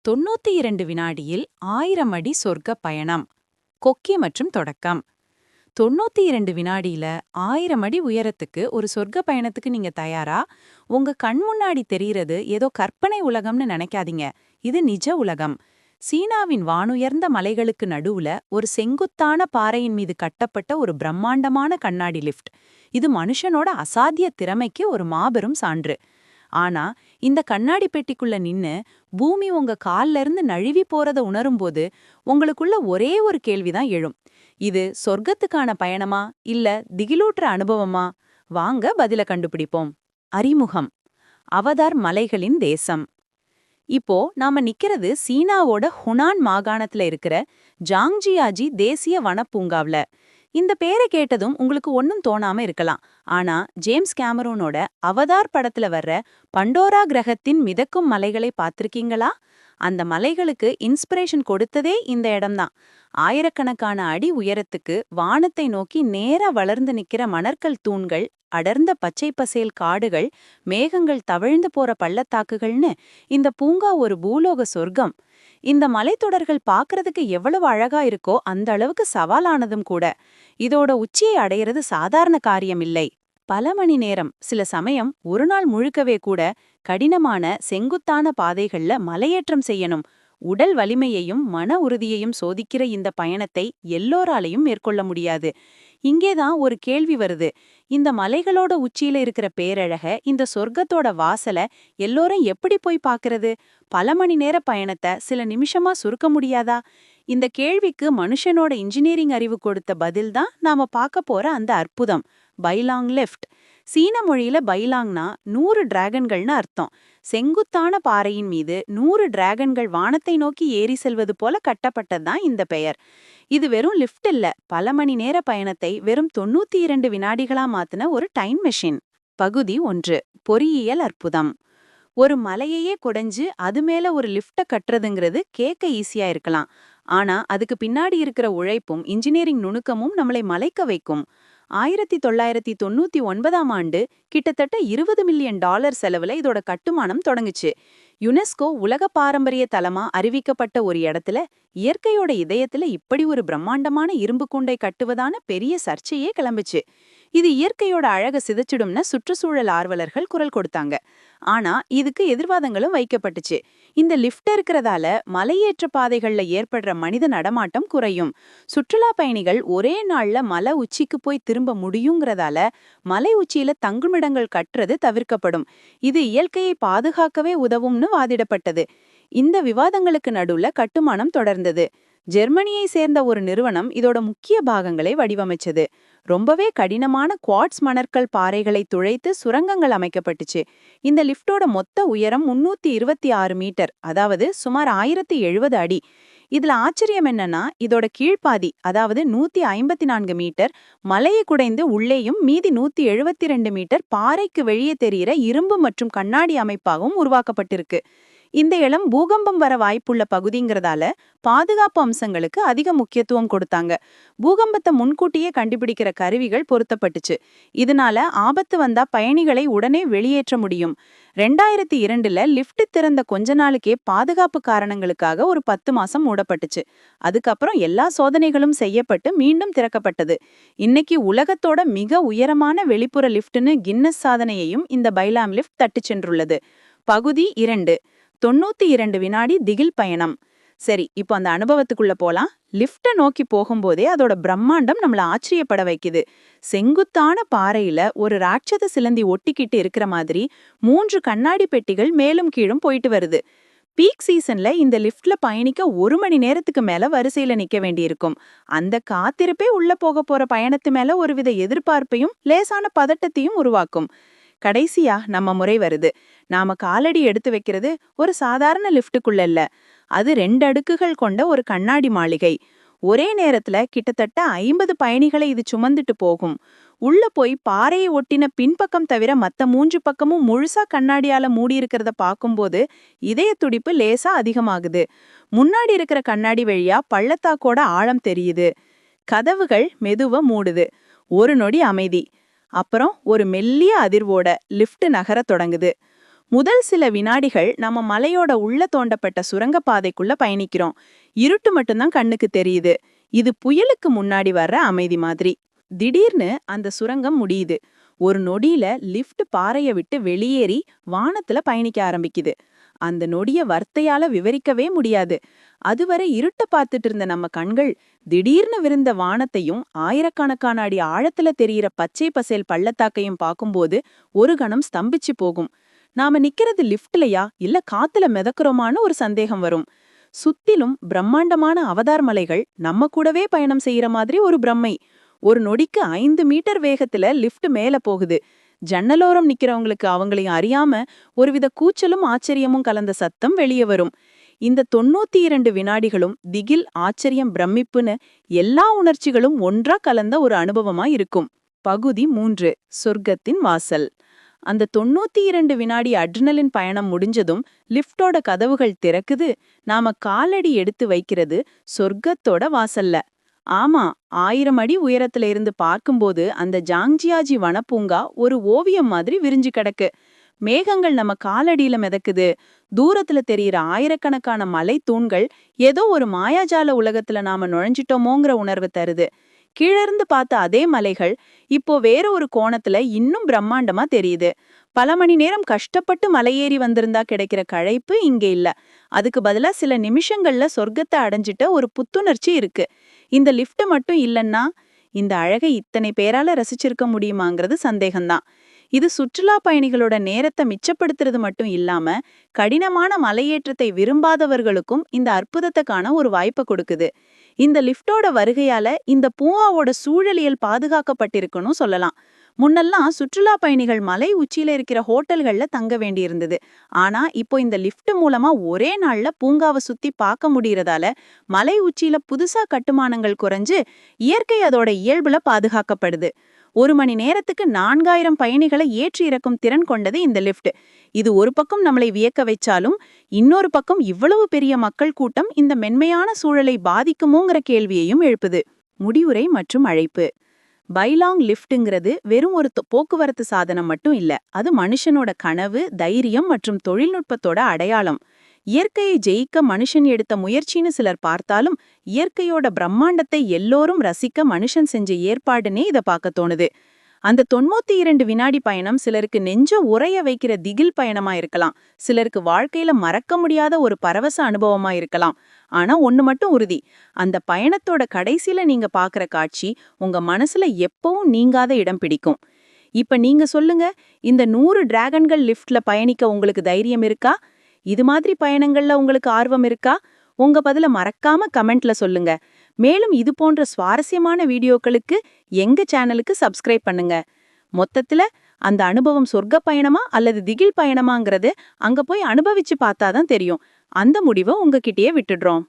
92 வினாடியில் 1000 அடி சொர்க்க பயணம். கொக்கி மற்றும் தொடக்கம். 92 வினாடியில 1000 அடி உயரத்துக்கு ஒரு சொர்க்க பயணத்துக்கு நீங்க தயாரா? உங்க கண் முன்னாடி தெரியறது ஏதோ கற்பனை உலகம்னு நினைக்காதீங்க. இது நிஜ உலகம். சீனாவின் வானுயர்ந்த மலைகளுக்கு நடுவுல ஒரு செங்குத்தான பாறையின் மீது கட்டப்பட்ட ஒரு பிரம்மாண்டமான கண்ணாடி லிஃப்ட். இது மனுஷனோட அசாத்திய திறமைக்கு ஒரு மாபெரும் சான்று. ஆனா இந்த கண்ணாடி பெட்டிக்குள்ள நின்னு பூமி உங்க கால்ல இருந்து நழுவி போறத உணரும்போது உங்களுக்குள்ள ஒரே ஒரு கேள்விதான் எழும். இது சொர்க்கத்துக்கான பயணமா இல்ல திகிலூட்டுற அனுபவமா? வாங்க பதில கண்டுபிடிப்போம். அறிமுகம். அவதார் மலைகளின் தேசம். இப்போ நாம நிக்கிறது சீனாவோட ஹுனான் மாகாணத்துல இருக்கிற ஜாங்ஜியாஜி தேசிய வனப்பூங்காவ்ல. இந்த பேரை கேட்டதும் உங்களுக்கு ஒன்னும் தோணாம இருக்கலாம். ஆனா ஜேம்ஸ் கேமரூனோட அவதார் படத்துல வர்ற பண்டோரா கிரகத்தின் மிதக்கும் மலைகளை பார்த்திருக்கீங்களா? அந்த மலைகளுக்கு இன்ஸ்பிரேஷன் கொடுத்ததே இந்த இடம்தான். ஆயிரக்கணக்கான அடி உயரத்துக்கு வானத்தை நோக்கி நேரா வளர்ந்து நிக்கிற மணற்கல் தூண்கள், அடர்ந்த பச்சை பசேல் காடுகள், மேகங்கள் தவழ்ந்து போற பள்ளத்தாக்குகள்னு இந்த பூங்கா ஒரு பூலோக சொர்க்கம். இந்த மலைத்தொடர்கள் பார்க்கறதுக்கு எவ்வளவு அழகா இருக்கோ அந்த அளவுக்கு சவாலானதும் கூட. இதோட உச்சியை அடையிறது சாதாரண காரியம் இல்லை. பல மணி நேரம், சில சமயம் ஒரு நாள் முழுக்கவே கூட கடினமான செங்குத்தான பாதைகள்ல மலையேற்றம் செய்யணும். உடல் வலிமையையும் மன உறுதியையும் சோதிக்கிற இந்த பயணத்தை எல்லோராலையும் மேற்கொள்ள முடியாது. இங்கேதான் ஒரு கேள்வி வருது. இந்த மலைகளோட உச்சியில இருக்கிற பேரழக, இந்த சொர்க்கத்தோட வாசல எல்லோரும் எப்படி போய் பார்க்கறது? பல மணி நேர பயணத்தை சில நிமிஷமா சுருக்க முடியாதா? இந்த கேள்விக்கு மனுஷனோட இன்ஜினியரிங் அறிவு கொடுத்த பதில்தான் நாம பார்க்க போற அந்த அற்புதம். பைலாங் லிஃப்ட். சீன மொழியில பைலாங்னா 100 டிராகன்கள்னு அர்த்தம். செங்குத்தான பாறையின் மீது 100 டிராகன்கள் வானத்தை நோக்கி ஏறி செல்வது போல கட்டப்பட்டதுதான் இந்த பெயர். இது வெறும் லிஃப்ட் இல்ல, பல மணி நேர பயணத்தை வெறும் 92 வினாடிகளா மாத்தின ஒரு டைம் மெஷின். பகுதி 1. பொறியியல் அற்புதம். ஒரு மலையையே குடைஞ்சு அது மேல ஒரு லிஃப்ட கட்டுறதுங்கிறது கேட்க ஈஸியா இருக்கலாம். ஆனா அதுக்கு பின்னாடி இருக்கிற உழைப்பும் இன்ஜினியரிங் நுணுக்கமும் நம்மளை மலைக்க வைக்கும். 1999ஆம் ஆண்டு கிட்டத்தட்ட $20 மில்லியன் செலவுல இதோட கட்டுமானம் தொடங்குச்சு. யுனெஸ்கோ உலக பாரம்பரிய தலமா அறிவிக்கப்பட்ட ஒரு இடத்துல இயற்கையோட இதயத்துல இப்படி ஒரு பிரம்மாண்டமான இரும்பு கூண்டை கட்டுவதான பெரிய சர்ச்சையே கிளம்புச்சு. இது இயற்கையோட அழக சிதைச்சிடும்னு சுற்றுச்சூழல் ஆர்வலர்கள் குரல் கொடுத்தாங்க. ஆனா இதுக்கு எதிர்வாதங்களும் வைக்கப்பட்டுச்சு. இந்த லிஃப்ட் இருக்கிறதால மலையேற்ற பாதைகள்ல ஏற்படுற மனித நடமாட்டம் குறையும். சுற்றுலா பயணிகள் ஒரே நாள்ல மலை உச்சிக்கு போய் திரும்ப முடியுங்கிறதால மலை உச்சியில தங்குமிடங்கள் கட்டுறது தவிர்க்கப்படும். இது இயற்கையை பாதுகாக்கவே உதவும்னு வாதிடப்பட்டது. இந்த விவாதங்களுக்கு நடுவுல கட்டுமானம் தொடர்ந்தது. ஜெர்மனியை சேர்ந்த ஒரு நிறுவனம் இதோட முக்கிய பாகங்களை வடிவமைச்சது. ரொம்பவே கடினமான குவார்ட்ஸ் மணற்கல் பாறைகளை துளைத்து சுரங்கங்கள் அமைக்கப்பட்டுச்சு. இந்த லிஃப்டோட மொத்த உயரம் 326 மீட்டர், அதாவது சுமார் 1070 அடி. இதுல ஆச்சரியம் என்னன்னா, இதோட கீழ்ப்பாதி, அதாவது 154 மீட்டர் மலையை குடைந்து உள்ளேயும் மீதி 172 மீட்டர் பாறைக்கு வெளியே தெரிகிற இரும்பு மற்றும் கண்ணாடி அமைப்பாகவும் உருவாக்கப்பட்டிருக்கு. இந்த இடம் பூகம்பம் வர வாய்ப்புள்ள பகுதிங்கிறதால பாதுகாப்பு அம்சங்களுக்கு அதிக முக்கியத்துவம் கொடுத்தாங்க. பூகம்பத்தை முன்கூட்டியே கண்டுபிடிக்கிற கருவிகள் பொருத்தப்பட்டுச்சு. இதனால ஆபத்து வந்தா பயணிகளை உடனே வெளியேற்ற முடியும். 2002ல லிஃப்ட் திறந்த கொஞ்ச நாளுக்கே பாதுகாப்பு காரணங்களுக்காக ஒரு 10 மாசம் மூடப்பட்டுச்சு. அதுக்கப்புறம் எல்லா சோதனைகளும் செய்யப்பட்டு மீண்டும் திறக்கப்பட்டது. இன்னைக்கு உலகத்தோட மிக உயரமான வெளிப்புற லிஃப்ட்னு கின்னஸ் சாதனையையும் இந்த பைலாம் லிஃப்ட் தட்டி சென்றுள்ளது. பகுதி 2. 92 வினாடி திகில் பயணம். சரி, இப்போ அந்த அனுபவத்துக்குள்ள போலாம். லிஃப்ட நோக்கி போகும்போதே அதோட பிரம்மாண்டம் நம்மள ஆச்சரியப்பட வைக்குது. செங்குத்தான பாறையில ஒரு ராட்சத சிலந்தி ஒட்டிக்கிட்டு இருக்கிற மாதிரி 3 கண்ணாடி பெட்டிகள் மேலும் கீழும் போயிட்டு வருது. பீக் சீசன்ல இந்த லிஃப்ட்ல பயணிக்க 1 மணி நேரத்துக்கு மேல வரிசையில நிக்க வேண்டியிருக்கும். அந்த காத்திருப்பே உள்ள போக போற பயணத்து மேல ஒருவித எதிர்பார்ப்பையும் லேசான பதட்டத்தையும் உருவாக்கும். கடைசியா நம்ம முறை வருது. நாம காலடி எடுத்து வைக்கிறது ஒரு சாதாரண லிஃப்ட்டுக்குள்ள இல்ல. அது 2 அடுக்குகள் கொண்ட ஒரு கண்ணாடி மாளிகை. ஒரே நேரத்துல கிட்டத்தட்ட 50 பயணிகளை இது சுமந்துட்டு போகும். உள்ள போய் பாறையை ஒட்டின பின்பக்கம் தவிர மத்த 3 பக்கமும் முழுசா கண்ணாடியால மூடி இருக்கிறத பார்க்கும்போது இதய துடிப்பு லேசா அதிகமாகுது. முன்னாடி இருக்கிற கண்ணாடி வழியா பள்ளத்தாக்கோட ஆழம் தெரியுது. கதவுகள் மெதுவா மூடுது. ஒரு நொடி அமைதி. அப்புறம் ஒரு மெல்லிய அதிர்வோட லிஃப்ட் நகர தொடங்குது. முதல் சில வினாடிகள் நம்ம மலையோட உள்ள தோண்டப்பட்ட சுரங்கப்பாதைக்குள்ள பயணிக்கிறோம். இருட்டு மட்டும்தான் கண்ணுக்கு தெரியுது. இது புயலுக்கு முன்னாடி வர்ற அமைதி மாதிரி. திடீர்னு அந்த சுரங்கம் முடியுது. ஒரு நொடியில லிஃப்ட் பாறைய விட்டு வெளியேறி வானத்துல பயணிக்க ஆரம்பிக்குது. அந்த நொடிய வார்த்தையால விவரிக்கவே முடியாது. அதுவரை இருட்ட பார்த்துட்டு இருந்த நம்ம கண்கள் திடீர்னு விருந்த வானத்தையும் ஆயிரக்கணக்கான அடி ஆழத்துல தெரியிற பச்சை பசேல் பள்ளத்தாக்கையும் பார்க்கும்போது ஒரு கணம் ஸ்தம்பிச்சு போகும். நாம நிக்கிறது லிஃப்ட்லயா இல்ல காத்துல மிதக்குறோமான்னு ஒரு சந்தேகம் வரும். சுத்திலும் பிரம்மாண்டமான அவதார் மலைகள் நம்ம கூடவே பயணம் செய்யற மாதிரி ஒரு பிரம்மை. ஒரு நொடிக்கு 5 மீட்டர் வேகத்துல லிஃப்ட் மேல போகுது. ஜன்னலோரம் நிக்கிறவங்களுக்கு அவங்களையும் அறியாம ஒருவித கூச்சலும் ஆச்சரியமும் கலந்த சத்தம் வெளியே வரும். இந்த 92 வினாடிகளும் திகில், ஆச்சரியம், பிரமிப்புன்னு எல்லா உணர்ச்சிகளும் ஒன்றா கலந்த ஒரு அனுபவமா இருக்கும். பகுதி 3, சொர்க்கத்தின் வாசல். அந்த 92 வினாடி அட்ரினலின் பயணம் முடிஞ்சதும் லிஃப்டோட கதவுகள் திறக்குது. நாம காலடி எடுத்து வைக்கிறது சொர்க்கத்தோட வாசல்ல. ஆமா, 1000 அடி உயரத்துல இருந்து பார்க்கும்போது அந்த ஜாங்ஜியாஜி வனப்பூங்கா ஒரு ஓவியம் மாதிரி விரிஞ்சு கிடக்கு. மேகங்கள் நம்ம காலடியில மிதக்குது. தூரத்துல தெரியிற ஆயிரக்கணக்கான மலை தூண்கள் ஏதோ ஒரு மாயாஜால உலகத்துல நாம நுழைஞ்சிட்டோமோங்கிற உணர்வு தருது. கீழிருந்து பார்த்த அதே மலைகள் இப்போ வேற ஒரு கோணத்துல இன்னும் பிரம்மாண்டமா தெரியுது. பல மணி நேரம் கஷ்டப்பட்டு மலையேறி வந்திருந்தா கிடைக்கிற களைப்பு இங்க இல்ல. அதுக்கு பதிலா சில நிமிஷங்கள்ல சொர்க்கத்தை அடைஞ்சிட்ட ஒரு புத்துணர்ச்சி இருக்கு. இந்த லிஃப்ட் மட்டும் இல்லைன்னா இந்த அழகை இத்தனை பேரால ரசிச்சிருக்க முடியுமாங்கிறது சந்தேகம்தான். இது சுற்றுலா பயணிகளோட நேரத்தை மிச்சப்படுத்துறது மட்டும் இல்லாம கடினமான மலையேற்றத்தை விரும்பாதவர்களுக்கும் இந்த அற்புதத்தை காண ஒரு வாய்ப்பை கொடுக்குது. இந்த லிஃப்டோட வருகையால இந்த பூங்காவோட சூழலியல் பாதுகாக்கப்பட்டிருக்குன்னு சொல்லலாம். முன்னெல்லாம் சுற்றுலா பயணிகள் மலை உச்சியில இருக்கிற ஹோட்டல்கள்ல தங்க வேண்டியிருந்தது. ஆனா இப்போ இந்த லிஃப்ட் மூலமா ஒரே நாள்ல பூங்காவை சுத்தி பார்க்க முடியறதால மலை உச்சியில புதுசா கட்டுமானங்கள் குறைஞ்சு இயற்கை அதோட இயல்புல பாதுகாக்கப்படுது. 1 மணி நேரத்துக்கு 4000 பயணிகளை ஏற்றி இறக்கும் திறன் கொண்டது இந்த லிஃப்ட். இது ஒரு பக்கம் நம்மளை வியக்க வைச்சாலும் இன்னொரு பக்கம் இவ்வளவு பெரிய மக்கள் கூட்டம் இந்த மென்மையான சூழலை பாதிக்குமோங்கிற கேள்வியையும் எழுப்புது. முடிவுரை மற்றும் அழைப்பு. பைலாங் லிஃப்ட்ங்கிறது வெறும் ஒரு போக்குவரத்து சாதனம் மட்டும் இல்ல. அது மனுஷனோட கனவு, தைரியம் மற்றும் தொழில்நுட்பத்தோட அடையாளம். இயற்கையை ஜெயிக்க மனுஷன் எடுத்த முயற்சின்னு சிலர் பார்த்தாலும் இயற்கையோட பிரம்மாண்டத்தை எல்லோரும் ரசிக்க மனுஷன் செஞ்ச ஏற்பாடுனே இதை பார்க்க தோணுது. அந்த 92 வினாடி பயணம் சிலருக்கு நெஞ்ச உறைய வைக்கிற திகில் பயணமா இருக்கலாம். சிலருக்கு வாழ்க்கையில மறக்க முடியாத ஒரு பரவச அனுபவமா இருக்கலாம். ஆனா ஒண்ணு மட்டும் உறுதி, அந்த பயணத்தோட கடைசியில நீங்க பாக்குற காட்சி உங்க மனசுல எப்பவும் நீங்காத இடம் பிடிக்கும். இப்ப நீங்க சொல்லுங்க, இந்த 100 டிராகன்கள் லிஃப்ட்ல பயணிக்க உங்களுக்கு தைரியம் இருக்கா? இது மாதிரி பயணங்கள்ல உங்களுக்கு ஆர்வம் இருக்கா? உங்க பதில மறக்காம கமெண்ட்ல சொல்லுங்க. மேலும் இது போன்ற சுவாரஸ்யமான வீடியோக்களுக்கு எங்க சேனலுக்கு சப்ஸ்கிரைப் பண்ணுங்க. மொத்தத்துல அந்த அனுபவம் சொர்க்க பயணமா அல்லது திகில் பயணமாங்கிறது அங்க போய் அனுபவிச்சு பார்த்தாதான் தெரியும். அந்த முடிவை உங்ககிட்டயே விட்டுடுறோம்.